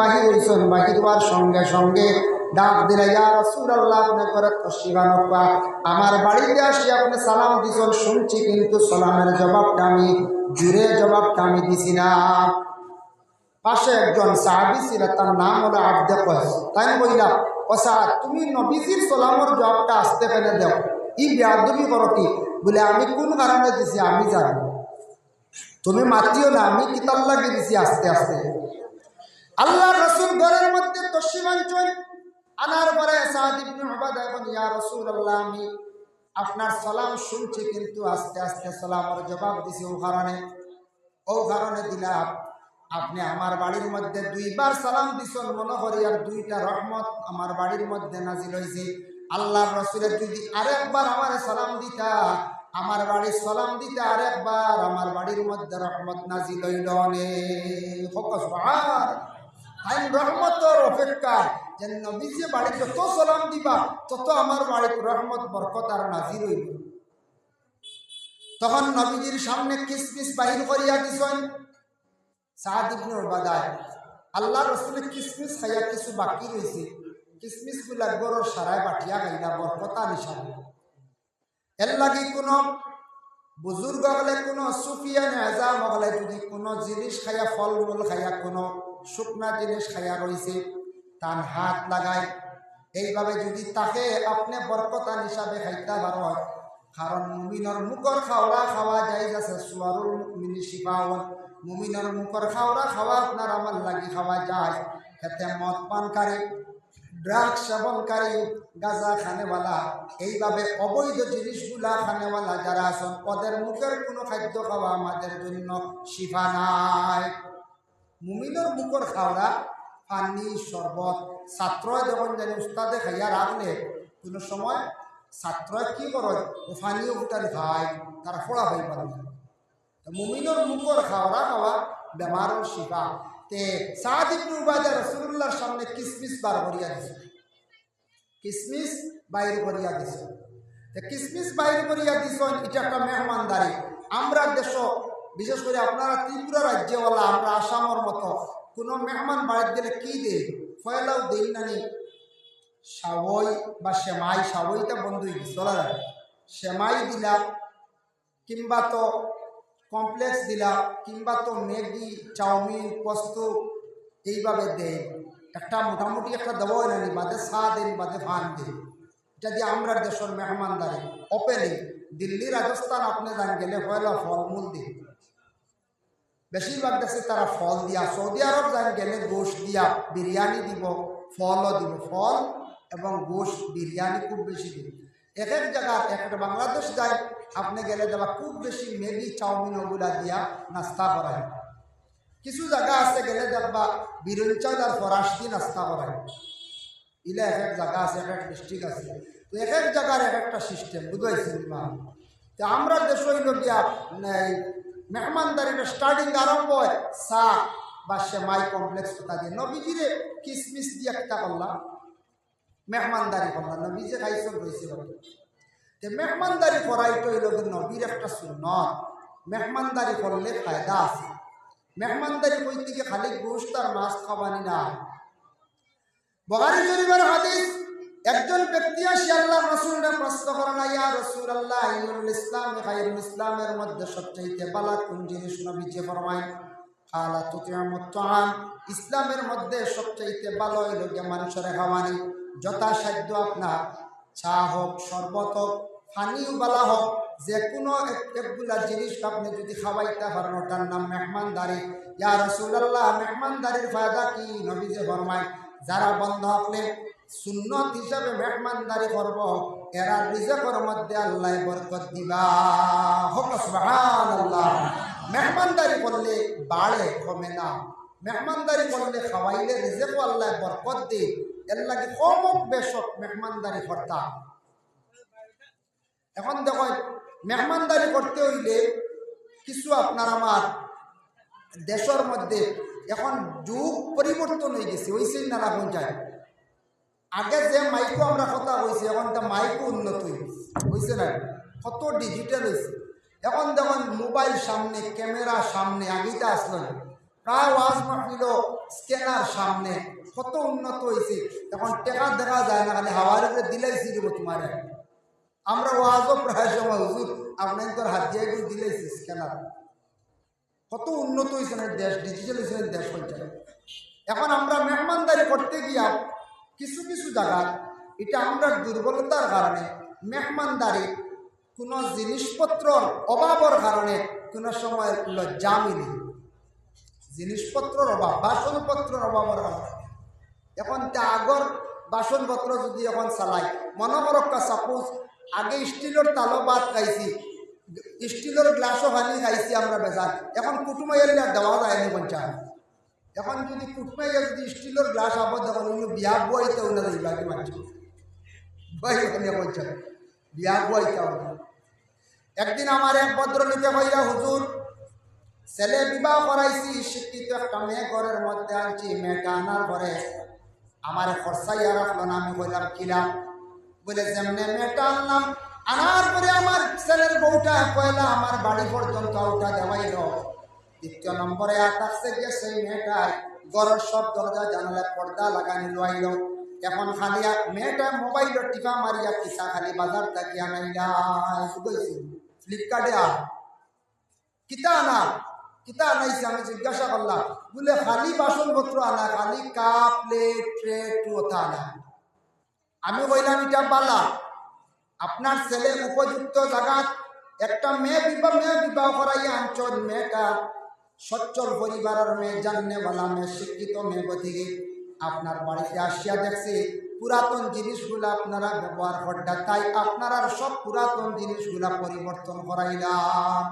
বাহির হইছেন, বাহির হওয়ার সঙ্গে সঙ্গে ডাক দিলে, ইয়া রাসূলুল্লাহ, আপনি করে তশরিফা আমার বাড়িতে আসি আপনি সালাম দিছেন শুনছি, কিন্তু সালামের জবাবটা আমি জবাবটা আমি দিছি না। পাশে একজন সাহাবী ছিল, তার নাম হলো আব্দে কয়স। তাই বললাম, ও সাহাব, তুমি নবীজির সালামের জবাবটা আসতে ফেলে দাও, ই বেয়াদবি করো কি? বলে, আমি কোন কারণে দিছি আমি জানি, তুমি মাতিও না, আমি কিতাব লাগিয়ে দিছি আস্তে আস্তে। আল্লাহ রাসূল ঘরের মধ্যে তশরিফ আনছেন, আনার পরে সাদ ইবনে উবাদা এখন, ইয়া রাসূলুল্লাহ, আমি আপনার সালাম শুনছি কিন্তু আস্তে আস্তে সালামের জবাব দিছি, ও কারণে দিলাম। আপনি আমার বাড়ির মধ্যে দুইবার সালাম দিছেন, মনে করি আর দুইটা রহমত আমার বাড়ির মধ্যে নাজিল হয়েছে। আল্লাহর রাসূলের যদি আরেকবার আমার সালাম দিতা, আমার বাড়ির সালাম দিতে আরেকবার আমার বাড়ির মধ্যে রহমত নাজিল হইল অনেক। আইন রহমতর অপেক্ষা, যে নবীজি বাড়ি যত সালাম দিবা তত আমার বাড়ির রহমত বরকত আর নাজিল হইল। তখন নবীজির সামনে কিসমিস বাহির করিয়া দিছেন সাদ ইবনে উবাদা। আল্লাহ রাসূল কিসমিস খাইয়া কিছু বাকি রয়েছে, কিসমিস গুলা গরুর সারায় বাটিয়া গাইলা বরকতা নিশানে। এর লাগি কোনো বুজুর্গ হলে, কোনো সুফিয়ান আজাম হলে যদি কোনো জিনিস খাইয়া, ফলমূল খাইয়া, কোনো শুকনা জিনিস খাইয়া রয়েছে, তার হাত লাগায়, এইভাবে যদি তাকে আপনি বরকতান হিসাবে খাইতে পারো। কারণ মুমিনের মুখর খাওয়া খাওয়া যায় যাচ্ছে, সুয়ারুল মুমিনি শিফাউন, মুমিনের মুখর খাওয়া আপনার আমার লাগি খাওয়া যায়। এতে মদ পানকারী, ড্রাগস সেবনকারী, গাঁজা খানেওয়ালা, এইভাবে অবৈধ জিনিসগুলা খানেওয়ালা যারা আছেন, ওদের মুখের কোনো খাদ্য খাওয়া আমাদের জন্য শিফা নাই। মুমিনের মুখর খাওয়া পানি, শরবত, ছাত্র যখন জানি উস্তাদে খাইয়া রাখলে কোনো সময় ছাত্র কি করে, ও পানিও ফুটানি খায়, তারা ফোড়া হয়ে পারে। মুমিনের মুখর খাওয়া বেমারের শিফা। তে সাদ ইবনে উবাদা রাসূলুল্লাহর সামনে কিসমিস বার করিয়া দিছে, কিসমিস বাইর করিয়া দিছে। কিসমিস বাইর করিয়া দিছেন, এটা একটা মেহমানদারি। আমরা দেশ, বিশেষ করে আপনারা ত্রিপুরা রাজ্যওয়ালা, আমরা আসামের মতো কোনো মেহমান বাড়িতে গেলে কি দেয়, ফয়লাও দেই নানি, সাবই বা সেমাই, সাবইটা বন্ধুই চলা যায়, সেমাই দিলা, কিংবা তো কমপ্লেক্স দিলা, কিংবা তো ম্যাগি, চাউমিন, পোস্ত, এইভাবে দেয়। একটা মোটামুটি একটা দেওয়া নানি, বাদে চা দেন, বাদে ভান দেন। এটা দিয়ে আমরা দেশের মেহমানদারি ওপেনিং। দিল্লি, রাজস্থান আপনি যান গেলে পয়লা ফলমূল দিন, বেশিরভাগ দেশে তারা ফল দিয়া। সৌদি আরব যান গেলে গোশ দিয়া বিরিয়ানি দিব, ফলও দিব, ফল এবং গোশ বিরিয়ানি খুব বেশি দিব। এক এক জায়গা, একটা বাংলাদেশ যায় আপনি গেলে দেবা খুব বেশি ম্যাগি, চাউমিন ওগুলা দিয়া নাস্তা করায়। কিছু জায়গা আছে গেলে দেখবা বিরিয়ানি চাউল আর ফরাস দিয়ে নাস্তা করায়। ইলে এক এক জায়গা আছে, এক এক ডিস্ট্রিক্ট আছে, তো এক এক জায়গার এক একটা সিস্টেম, বুঝাইছেন মা। তো আমরা দেশ হইল গিয়া মেহমানদারিটা স্টার্টিং আরম্ভ হয় চা বা সেমাই কমপ্লেক্স কথা দিয়ে। নবীজিরে কিসমিস দিয়ে একটা করলাম, মেহমানদারি করলাম, নবীজে খাইছে রয়েছে। তো মেহমানদারি করাইতে হইল নবীর একটা সুন্নত। মেহমানদারি করলে ফায়দা আছে। মেহমানদারি কই থেকে খালি গোশত আর মাছ খাওয়ানি না। বুখারী শরীফের হাদিস, একজন ব্যক্তি আসি আল্লাহ রাসূলকে প্রশ্ন করেন, ইয়া রাসূলুল্লাহ, আইয়ুল ইসলাম খায়রুল, ইসলামের মধ্যে সবচেয়ে ভালো কোন জিনিস? নবীজি ফরমায়, কালা তুতিমুত তাআম, ইসলামের মধ্যে সবচেয়ে ভালো হইল যে মানুষের খাওয়ানি। যথাসাধ্য আপনার চা হোক, শরবত হোক, পানিও বালা হোক, যে কোনো একগুলা জিনিস আপনি যদি খাওয়াইতে পারেন, ওটার নাম মেহমানদারি। ইয়া রাসূলুল্লাহ, মেহমানদারির ফায়দা কি? নবীজি ফরমায়, যারা বন্ধ হলে সুন্নত হিসাবে মেহমানদারি করব, এরা রিজকের মধ্যে আল্লাহ বরকত দিবা। হোক সুবহানাল্লাহ। মেহমানদারি করলে বাড়ে, কমে না। মেহমানদারি করলে খাওয়াইলে রিজেকও আল্লাহ বরকত দে। এর লাগে কম হোক বেশ হোক মেহমানদারি করতা। এখন দেখো, মেহমানদারি করতে হইলে কিছু আপনার আমার দেশের মধ্যে এখন যুগ পরিবর্তন হয়ে গেছে, হয়েছে না না পঞ্চায়েত। আগে যে মাইকো আমরা কথা হয়েছে, এখন তো মাইকো উন্নত হয়েছে না, কত ডিজিটাল হয়েছে। এখন দেখুন মোবাইল সামনে, ক্যামেরা সামনে, আগেটা আসলো না। প্রায় ওয়াজ মাহফিল স্ক্যানার সামনে কত উন্নত হয়েছে, এখন টেকা দেখা যায় না, খালি হাওয়ার উপরে দিলাইছি দেবো তোমার। আমরা ওয়াজও প্রায় সময় হুজুর আপনার তোর হাত দিয়ে দিলাইছি স্ক্যানার। কত উন্নত হয়েছে না দেশ, ডিজিটাল হয়েছে দেশ হয়েছে। এখন আমরা মেহমানদারি করতে গিয়া কিছু কিছু জায়গায় এটা আমরা দুর্বলতার কারণে মেহমানদারি কোনো জিনিসপত্রর অভাবের কারণে কোনো সময় লজ্জা মিলি, জিনিসপত্রর অভাব, বাসনপত্রের অভাবের কারণে। এখন তা আগর বাসনপত্র যদি এখন চালাই, মনে করক্কা সাপোজ আগে স্টিলের তালো ভাত খাইছি, স্টিলের গ্লাসও পানি খাইছি আমরা বেজার, এখন কুটুমাইয়ের দেওয়া যায়নি পঞ্চায়েত। এখন যদি কুটমাইয়া যদি স্টিলের গ্লাস আবদ্ধ এখন বিয়া বুয়াইতেও না যাইবাকে মানছ ভাই পঞ্চায়েত বিয়া বুয়াইতেও না। একদিন আমার এক ভদ্রলোকে কইরা হুজুর ছেলে বিবাহ করাইছি, শিক্ষিত একটা মেয়ে ঘরের মধ্যে আনছি, মেয়েটা আনার পরে আমার খরচাইয়া রাখলো না। আমি কইলাম কিলাম, বলে যেমনে মেয়েটা আনলাম, আনার পরে আমার ছেলের বউটা কয়লা আমার বাড়ি পর্যন্ত ওটা দেওয়াইল। দ্বিতীয় নম্বরে আসছে গিয়ে সেই মেয়েটা ঘরের সব দরজা জানালা পর্দা লাগানি লইল। এখন খালি মেয়েটা মোবাইলের টিপা মারিয়া কিসা খালি বাজার থাকি আনাইলা ফ্লিপকার্টে কিতা আনা, কিতা আনাইছে। আমি জিজ্ঞাসা করলাম, বলে খালি বাসনপত্র আনা, খালি কাপ প্লেট ট্রে ওটা আনা। আমি বললাম এটা বালা, আপনার ছেলে উপযুক্ত জায়গা একটা মেয়ে বিবাহ করাইয়া আনছন, মেয়েটা সচ্ছল পরিবারের মেয়ে, জাননেওয়ালা মেয়ে, শিক্ষিত মেয়ে গতিকে আপনার বাড়িতে আসিয়া দেখছে পুরাতন জিনিসগুলা আপনারা ব্যবহার করটা, তাই আপনারা সব পুরাতন জিনিসগুলা পরিবর্তন করাইলাম।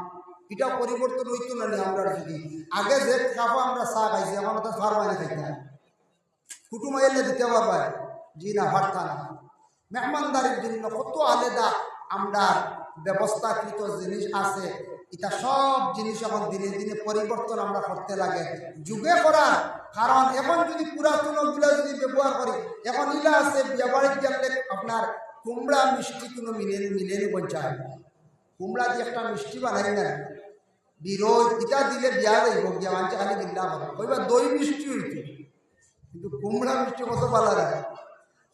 এটা পরিবর্তন হইতো না আমরা যদি আগে যে খাবো আমরা চা খাইছি, এখন তো সার বাইরে খাইতাম, কুটুম এলে দিতে পারবে জি না, পারতা না। মেহমানদারির জন্য কত আলাদা আমরা ব্যবস্থাকৃত জিনিস আছে, এটা সব জিনিস এখন দিনে দিনে পরিবর্তন আমরা করতে লাগে যুগে করার কারণ। এখন যদি পুরাতনগুলো যদি ব্যবহার করি, এখন ইলা আছে ব্যবহারিক গেলে আপনার কুমড়া মিষ্টি কোনো মিলেনি পঞ্চায়েত, কুমড়া দিয়ে একটা মিষ্টি বানাই না বিরোধ, এটা দিলে বিয়া যাইব গিয়া মানছে খালি দিল্লা করে কইবা দই মিষ্টি হইতো, কিন্তু কুমড়া মিষ্টি কত বালা দেয়,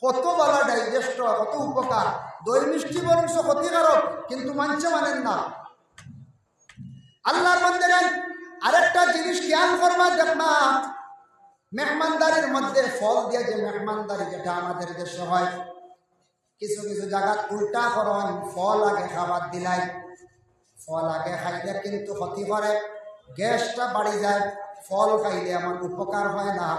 কত বালা ডাইজেস্ট, কত উপকার। দই মিষ্টি বরং ক্ষতিকারক, কিন্তু মানছে মানেন না। আল্লাহর বান্দারা আরেকটা জিনিস খেয়াল করবা, দেখবা মেহমানদারির মধ্যে ফল দিয়ে যে মেহমানদারি যেটা আমাদের দেশে হয়, কিছু কিছু জায়গা উল্টা করন, ফল আগে খাবার দিলাই, ফল আগে খাইলে কিন্তু ক্ষতি করে, গ্যাসটা বাড়ি যায়। ফল খাইলে এমন উপকার হয় না,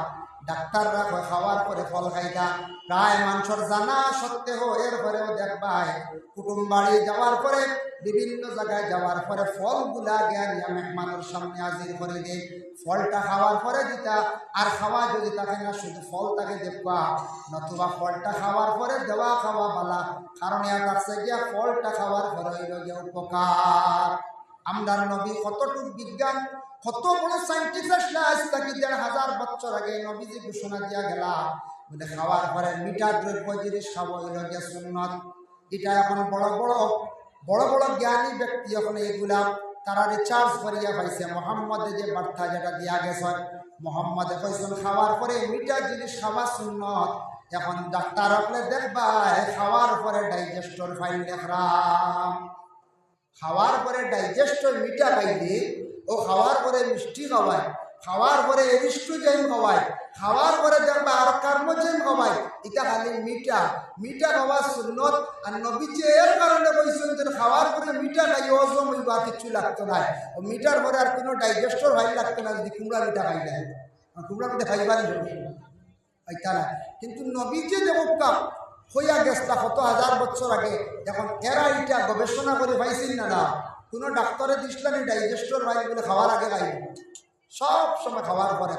ডাক্তাররা খাওয়ার পরে ফল খাইতা, প্রায় মানুষের জানা সত্ত্বেও এরপরেও দেখবাই কুটুম বাড়ি যাওয়ার পরে বিভিন্ন জায়গায় যাওয়ার পরে ফলগুলা গিয়া মেহমানের সামনে হাজির করে দেয়। ফলটা খাওয়ার পরে দিতা, আর খাওয়া যদি থাকে না শুধু ফল তাকে দেখবা, নতুবা ফলটা খাওয়ার পরে দেওয়া খাওয়া বালা, কারণ এর কাছে গিয়া ফলটা খাওয়ার পরে হইল গিয়া উপকার। আমরা নবী কতটুক বিজ্ঞান, কত বড় সাইন্টিস্ট আজ থেকে ১,৫০০ বছর আগে নবীজি ঘোষণা দিয়া গেলা, বলে খাওয়ার পরে মিঠা দ্রব্য জিনিস খাওয়া হইল গিয়া সুন্নত। এটা এখন বড় বড় জ্ঞানী ব্যক্তি এখন এগুলা তারা রিচার্জ করিয়া পাইছে। মোহাম্মদে যে বার্তা যেটা দিয়া গেছে, মোহাম্মদে কইছেন খাওয়ার পরে মিঠা জিনিস খাওয়া সুন্নত। এখন ডাক্তার হলে দেখবা খাওয়ার পরে ডাইজেস্টর ফাইল দেখলাম, খাওয়ার পরে ডাইজেস্টর মিঠা পাইলে ও খাওয়ার পরে মিষ্টি খাওয়ায়, খাওয়ার পরে এরিস্ট্রোজেন খাওয়ায়, খাওয়ার পরে দেখবা আর কার্বোজেন খাওয়ায়। এটা খালি মিঠা খাওয়া সুন্নত। আর নবীজি এর কারণে কইছেন যে খাওয়ার পরে মিঠা খাই হজম হইবা, কিছু লাগতো না, ও মিঠার পরে আর কোনো ডাইজেস্টর ভাই লাগতো না যদি কুমড়া মিঠা খাইলে। কুমড়া মিঠা খাইবার হইতা না, কিন্তু নবীজি যে কাপ হইয়া গেছটা কত ১০০০ বছর আগে, এখন এরা এটা গবেষণা করে পাইছেন না, কোনো ডাক্তারে দিসলানি ডাইজেস্টর ভাই বলে খাওয়ার আগে খাইব, সব সময় খাওয়ার পরে।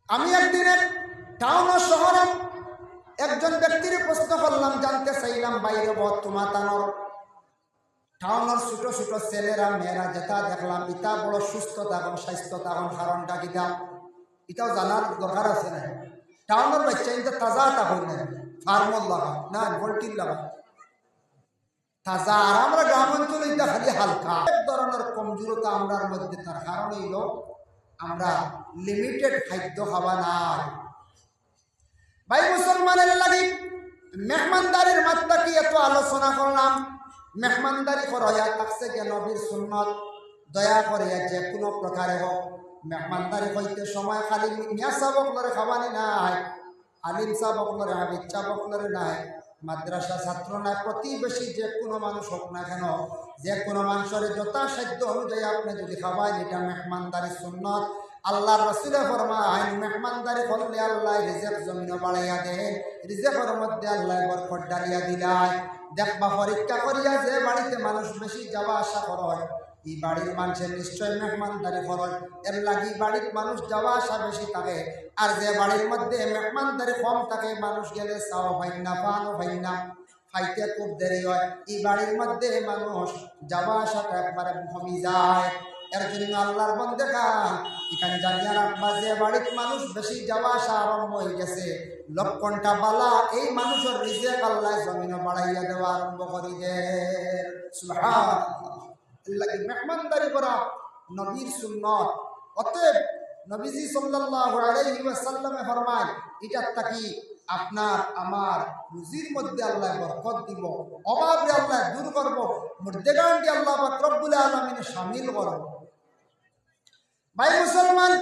আমি একদিনের টাউন ও শহরে একজন ব্যক্তির প্রশ্ন করলাম, জানতে চাইলাম বাইরে বর্তমান টাউনের ছোট ছোট ছেলেরা মেয়েরা যেটা দেখলাম, ইটা বড় সুস্থ থাকুন, স্বাস্থ্য থাকুন, কারণটা কিটা এটাও জানার দরকার আছে না। টাউনের বাচ্চা কিন্তু তাজা থাকুন না, ফার্মর লাগা না পোলট্রির লাগা, তাজা। আর আমরা গ্রাম অঞ্চলে এটা খালি হালকা এক ধরনের কমজোরতা আমরার মধ্যে। তার কারণ হইল আমরা লিমিটেড খাদ্য খাওয়া নাই। ভাই মুসলমানের লাগি মেহমানদারির মাত্রা কি এত আলোচনা করলাম। মেহমানদারি করাইয়া থাকছে কেন নবীর সুন্নত। দয়া করিয়া যে কোনো প্রকারে হোক মেহমানদারি হইতে সময় খালি মিয়া সাবকলরে খাওয়ানি নাই, আলিম সাবকলরে, হাবিব সাবকলরে নাই, মাদ্রাসা ছাত্র নাই, প্রতিবেশী যে কোনো মানুষ হোক না কেন, যে কোনো মানুষের যথাসাধ্য অনুযায়ী আপনি যদি খাওয়াই, এটা মেহমানদারি সুন্নত। আল্লাহর রাসূলে ফরমায় মেহমানদারি করলে আল্লাহ রিজিক জমিনে বাড়াইয়া দেন, রিজিকের মধ্যে আল্লাহ বরকত ডালিয়া দিলায়। দেখবা পরীক্ষা করিয়া যে বাড়িতে মানুষ বেশি যাওয়া আসা করে, এই বাড়ির মানুষের নিশ্চয় মেহমানদারি করে, এর লাগি বাড়ির মানুষ যাওয়া আসা বেশি থাকে। আর যে বাড়ির মধ্যে মেহমানদারি কম থাকে, মানুষ গেলে চাও ভাই না, পানও ভাই না, খাইতে খুব দেরি হয়, এই বাড়ির মধ্যে মানুষ যাওয়া আসাটা একবারে কমে যায়। এর জন্য আল্লাহর বান্দাগণ এখানে জানিয়া রাখবা, যে বাড়ির মানুষ বেশি যাওয়া আসা আরম্ভ হয়ে গেছে, লক্ষণটা বালা, এই মানুষের রিজিক আল্লাহ জমিনে বাড়াইয়া দেওয়া আরম্ভ করে দেন। সুবহানাল্লাহ। মেহমানদারি করা নবীর সুন্নত। অতএব নবীজি সাল্লাল্লাহু আলাইহি ওয়াসাল্লামে ফরমায়, এটার তাকি আপনার আমার রুজির মধ্যে আল্লাহ বরকত দিব, অভাবে আল্লাহ দূর করব, মুর্দেগানকে আল্লাহ পাক রব্বুল আলামিন শামিল করব। ভাই মুসলমান,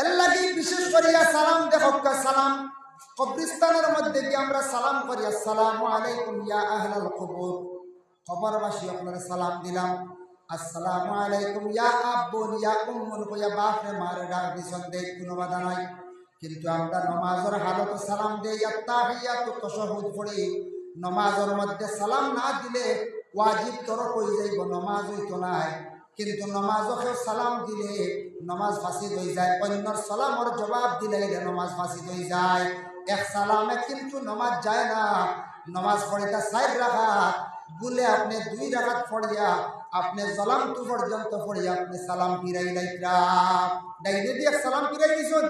এর লাগি বিশেষ করিয়া সালাম দেখো। সালাম কবরস্থানের মধ্যে গিয়ে আমরা সালাম করি, আসসালামু আলাইকুম ইয়া আহলাল কবর। কবরবাসী আপনারা সালাম দিলাম, আসসালামু আলাইকুম ইয়া আব্বুন ইয়া উম্মুন, কইয়া বাপরে মারে ডাক দিছন দেই, কোনো বাধা নাই। কিন্তু আমরা নমাজের হালত সালাম দেই, আত্তাহিয়াতু তাশাহুদ পড়ি। নমাজের মধ্যে সালাম না দিলে ওয়াজিব তরক হয়ে যাইব, নমাজ হইতো নাই। কিন্তু নমাজকে সালাম দিলে নমাজ ফাঁসিদ হয়ে যায়, অন্যর সালামর জবাব দিলে নমাজ ফাঁসিদ হয়ে যায়। এক সালামে কিন্তু নমাজ যায় না। নমাজ পড়িতা 4 রাকাত, বলে আপনি 2 রাকাত পড়িয়া আপনি সালামতু পর্যন্ত পড়িয়া আপনি সালাম ফিরাই লাইরা, ডাইনে দিয়ে সালাম ফিরাই দিছেন।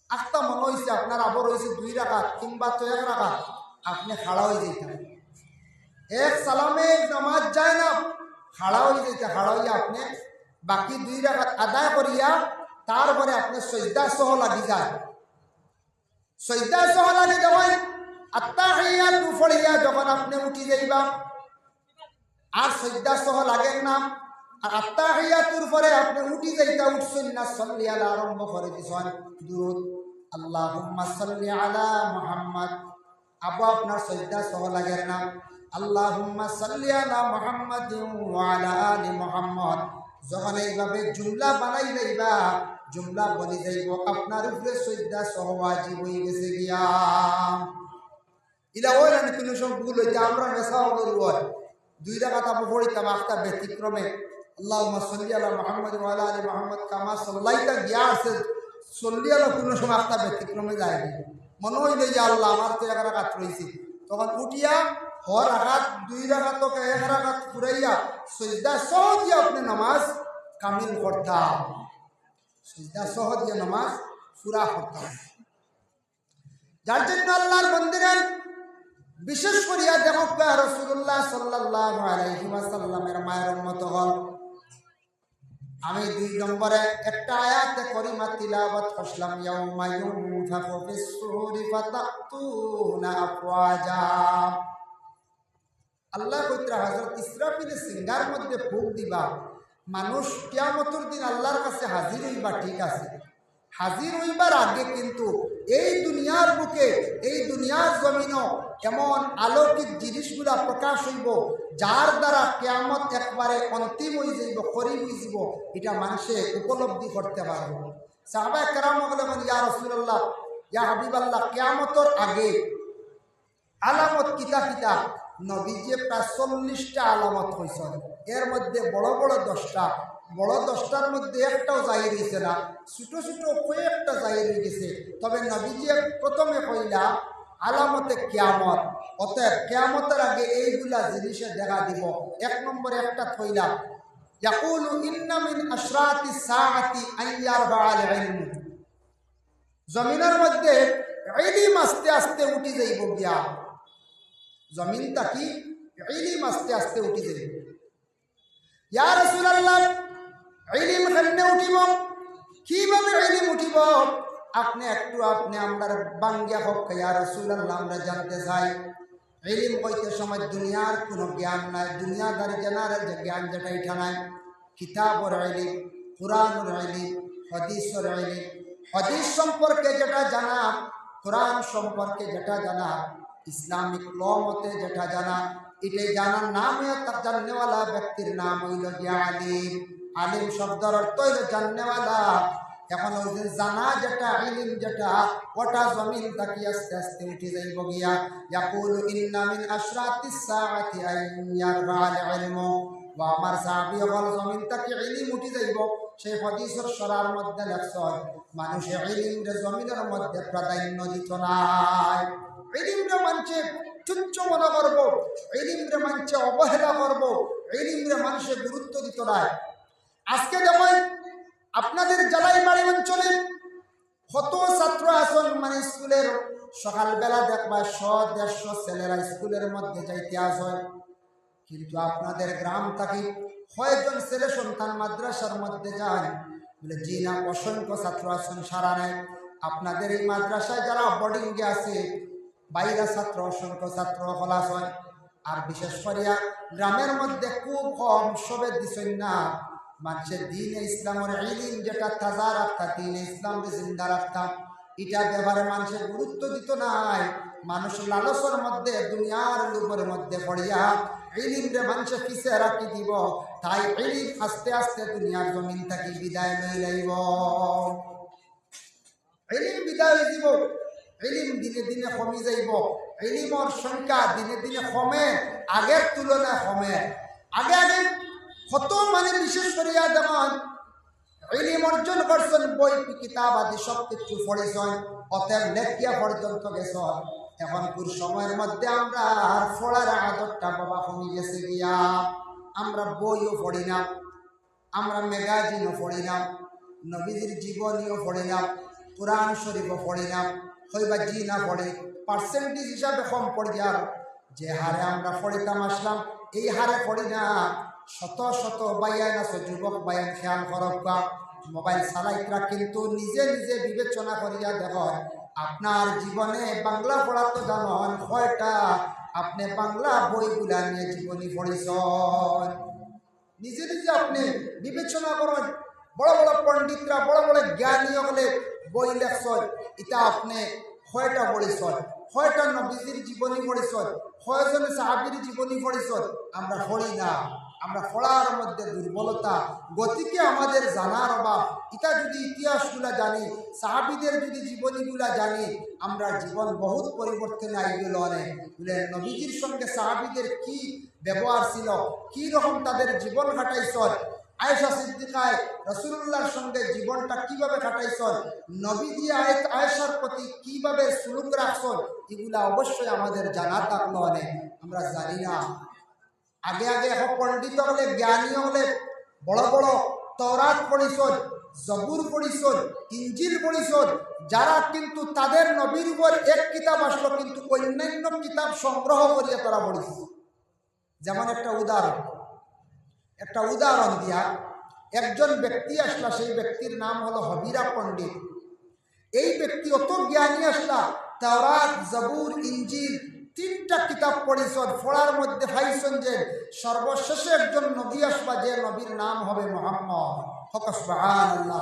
আস্তা মনে হয়েছে আপনার আবর হয়েছে 2 রাকাত কিংবা তো 1 রাকাত, আপনি খাড়া হয়ে যেতেন। এক সালামে নামাজ যায় না, খাড়া হয়ে যেতে, খাড়া হইয়া আপনি বাকি 2 রাকাত আদায় করিয়া তারপরে আপনি সজদা সহ লাগি যায়। সজদা সহ লাগি যাবেন, আত্তাহিয়াতু পড়িয়া যখন আপনি উঠি যাইবা, আর সজদা সহ লাগেন না, আর আত্তাহিয়াতুর পরে আপনি উঠি যাইতা, উঠছেন না, সাল্লি আলা আরম্ভ করে দিছেন দুরূদ, আল্লাহুম্মা সাল্লি আলা মুহাম্মদ, আবু আপনার সজদা সহ লাগেন না, আল্লাহুম্মা সাল্লি আলা মুহাম্মাদিন ওয়া আলা আলি মুহাম্মদ। যখন এইভাবে জুমলা বানাই যাইবা, জুমলা বলি যাইব, আপনার উপরে সজদা সহ ওয়াজিব হয়ে গেছে গিয়া। ইলা ওই রান কোনো সব ভুল হইতে আমরা নেশা হলো হয় 2 রাকাত আবু পড়িতাম আখতা ব্যতিক্রমে, আল্লাহুম্মা সাল্লি আলা মুহাম্মাদ ওয়া আলা আলি মুহাম্মদ কামা সাল্লাইতা গিয়া আছে, সাল্লি আলা কোনো সময় আখতা ব্যতিক্রমে যায় মনে হইলে যে আল্লাহ আমার তো 1 রাকাত রইছে, তখন উঠিয়া হর রাকাত 2 রাকাতকে 1 রাকাত পুরাইয়া সিজদা সহ দিয়ে আপনি নামাজ কামিল করতাম, সিজদা সহ দিয়ে নামাজ পুরা করতাম। যার জন্য আল্লাহর বান্দাগণ বিশেষ করিয়া দেখো রাসূলুল্লাহ সাল্লাল্লাহু আলাইহি ওয়াসাল্লামের মায়ের উম্মত হল। আমি 2 নম্বরে একটা আয়াতে করিমা তিলাওয়াত করলাম, ইয়াউমা ইউনফাখু ফিস-সূরি ফাতাতুনা আফওয়াজা। আল্লাহ কইত্রা হযরত ইসরাফিলের সিংহার মধ্যে ফুঁক দিবা, মানুষ কিয়ামতের দিন আল্লাহর কাছে হাজির হইবা, ঠিক আছে, হাজির হইবার আগে কিন্তু এই দুনিয়ার বুকে, এই দুনিয়ার জমিনও এমন আলৌকিক জিনিসগুলা প্রকাশ হইব, যার দ্বারা কিয়ামত একবারে অন্তিম হয়ে যাইব, করিব হয়ে যাব, এটা মানুষে উপলব্ধি করতে পারবে। সাহাবায়ে কেরাম বলেন, ইয়া রাসূলুল্লাহ, ইয়া হাবিবাল্লাহ, কিয়ামতের আগে আলামত কিতা কিতা? নবীজি প্রায় 40টা আলামত হয়েছেন, এর মধ্যে বড় বড় 10টা, বড় 10টার মধ্যে একটাও জাহির হয়েছে না, ছোট ছোট কয়েকটা জাহির হয়ে গেছে। তবে নবীজি প্রথমে কইলা আলামতে কিয়ামত, অতএব কিয়ামতের আগে এইগুলা জিনিসে দেখা দিব। 1 নম্বরে একটা কইলা, ইয়াকুলু ইন্না মিন আশরাতিস সাআতি আন ইয়ারফাআল ইলম, জমিনের মধ্যে ইলম আস্তে আস্তে উঠি যাইব গিয়া, জমিনটা কি ইলম আস্তে আস্তে উঠি যাবে। ইয়া রাসূলুল্লাহ, ইলম কেমনে উঠিব, কিভাবে ইলম উঠিব? আপনি একটু আমরা বাঙ্গিয়া হোক ইয়া রাসূলুল্লাহ, আমরা জানতে চাই। ইলম কইতে সময় দুনিয়ার কোনো জ্ঞান নাই, দুনিয়াদারি জানার যে জ্ঞান যেটা এটা নাই। কিতাবর ইলম, কুরআনুর ইলম, হাদিসের ইলম, হাদিস সম্পর্কে যেটা জানা, কোরআন সম্পর্কে যেটা জানা, ইসলামিক ল মতে যেটা জানা, এটাই জানার নাম তার জাননেওয়ালা ব্যক্তির নাম হইল গিয়া আলিম। আলিম শব্দের অর্থ হইল জাননেওয়ালা। এখন ওই যে জানা যেটা, ইলম যেটা, ওটা জমিন থাকি আস্তে আস্তে উঠে যাইব গিয়া। ইয়াকুলু ইন্না মিন আশরাতিস সাআতি আন ইয়ারফাল ইলমু, ওয়া আমার সাহাবী বল জমিন থাকি ইলম উঠে যাইব। সেই হাদিসের সরার মধ্যে লেখছে মানুষে ইলমরে জমিনের মধ্যে প্রাধান্য দিত নাই। ইলমরে মানুষে তুচ্ছ মনে করব, ইলমরে মানুষে অবহেলা করব, ইলমরে মানুষে গুরুত্ব দিত নাই। আজকে যেমন আপনাদের জালাইবাড়ি অঞ্চলে কত ছাত্র আছেন, মানে স্কুলের সকালবেলা দেখবা 100-150 ছেলেরা স্কুলের মধ্যে যাইতে আসেন, কিন্তু আপনাদের গ্রাম থেকে কয়েকজন ছেলে সন্তান মাদ্রাসার মধ্যে যায় বলে জি না, অসংখ্য ছাত্র আছেন সারা নেয়। আপনাদের এই মাদ্রাসায় যারা বোর্ডিংয়ে আছে বাইরা ছাত্র, অসংখ্য ছাত্র হলাস হয়। আর বিশেষ করিয়া গ্রামের মধ্যে খুব কম সবে দিছেন না মানুষের দিন ইসলামের ইলম যেটা তাজা রাখতা, দিন ইসলামকে জিন্দা রাখতা, এটা ব্যাপারে মানুষের গুরুত্ব দিত নাই। মানুষ লালসের মধ্যে, দুনিয়ার লোভের মধ্যে পড়িয়া ইলমরে মানুষে পিছে রাখি দিব। তাই ইলম আস্তে আস্তে দুনিয়ার জমিন থেকে বিদায় লই লাইব। ইলম বিদায় হয়ে দিব, ইলম দিনে দিনে কমে যাইব, ইলমের সংখ্যা দিনে দিনে কমে, আগের তুলনায় কমে। আগে আগে কত মানে বিশেষ করিয়া যেমন ইলম অর্জন করছেন, বই কিতাব আদি সব কিছু পড়েছেন, অতএব লেখিয়া পর্যন্ত গেছেন। এখনকার সময়ের মধ্যে আমরা আর পড়ার আদরটা বাবা কমে গেছে গিয়া। আমরা বইও পড়ি না, আমরা ম্যাগাজিনও পড়ি না, নবীজির জীবনীও পড়ি না, কোরআন শরীফও পড়ি না, হইবা জি না পড়ে, পার্সেন্টেজ হিসাবে কম পড়ি। আর যে হারে আমরা পড়িতাম আসলাম, এই হারে পড়ি না। শত শত বাইয়ান আছে, যুবক বাইয়ান খেয়াল করবা, মোবাইল চালাইতরা কিন্তু নিজে নিজে বিবেচনা করিয়া দেখ আপনার জীবনে বাংলা পড়া তো জানেন কয়টা, আপনি বাংলা বইগুলা নিয়ে জীবনী পড়েছেন। নিজে নিজে আপনি বিবেচনা করেন। বড় বড় পণ্ডিতরা, বড় বড় জ্ঞানী হলে বই লেখছেন, এটা আপনি কয়টা পড়েছেন, কয়টা নবীজির জীবনী পড়েছেন, কয়জন সাহাবীর জীবনী পড়েছেন? আমরা পড়ি না। আমরা পড়ার মধ্যে দুর্বলতা, গতিকে আমাদের জানার অভাব। এটা যদি ইতিহাসগুলা জানি, সাহাবীদের যদি জীবনীগুলা জানি, আমরা জীবন বহুত পরিবর্তনে আইগেল। অনেক নবীজির সঙ্গে সাহাবীদের কি ব্যবহার ছিল, কি রকম তাদের জীবন কাটাইছেন, আয়েশা সিদ্দিকায় রাসূলুল্লাহর সঙ্গে জীবনটা কিভাবে কাটাইছেন, নবীজি আয়েশার প্রতি কিভাবে সুলুক রাখছেন, এগুলা অবশ্যই আমাদের জানা থাকলো অনেক, আমরা জানি না। আগে আগে এখন পণ্ডিত হলে, জ্ঞানী হলে বড় বড় তওরাত পড়িছেন, জবুর পড়িছেন, ইঞ্জিল পড়িছেন, যারা কিন্তু তাদের নবীর উপর এক কিতাব আসলো, কিন্তু অন্যান্য কিতাব সংগ্রহ করিয়া তারা পড়িছে। যেমন একটা উদাহরণ দিয়া, একজন ব্যক্তি আসলা, সেই ব্যক্তির নাম হলো হবিরা পণ্ডিত। এই ব্যক্তি অত জ্ঞানী আসলা, তাওরাত, জবুর, ইঞ্জিল 3টা কিতাব পড়িছেন। পড়ার মধ্যে পাইছেন যে সর্বশেষে একজন নবী আসবা, যে নবীর নাম হবে মুহাম্মদ। সুবহানাল্লাহ।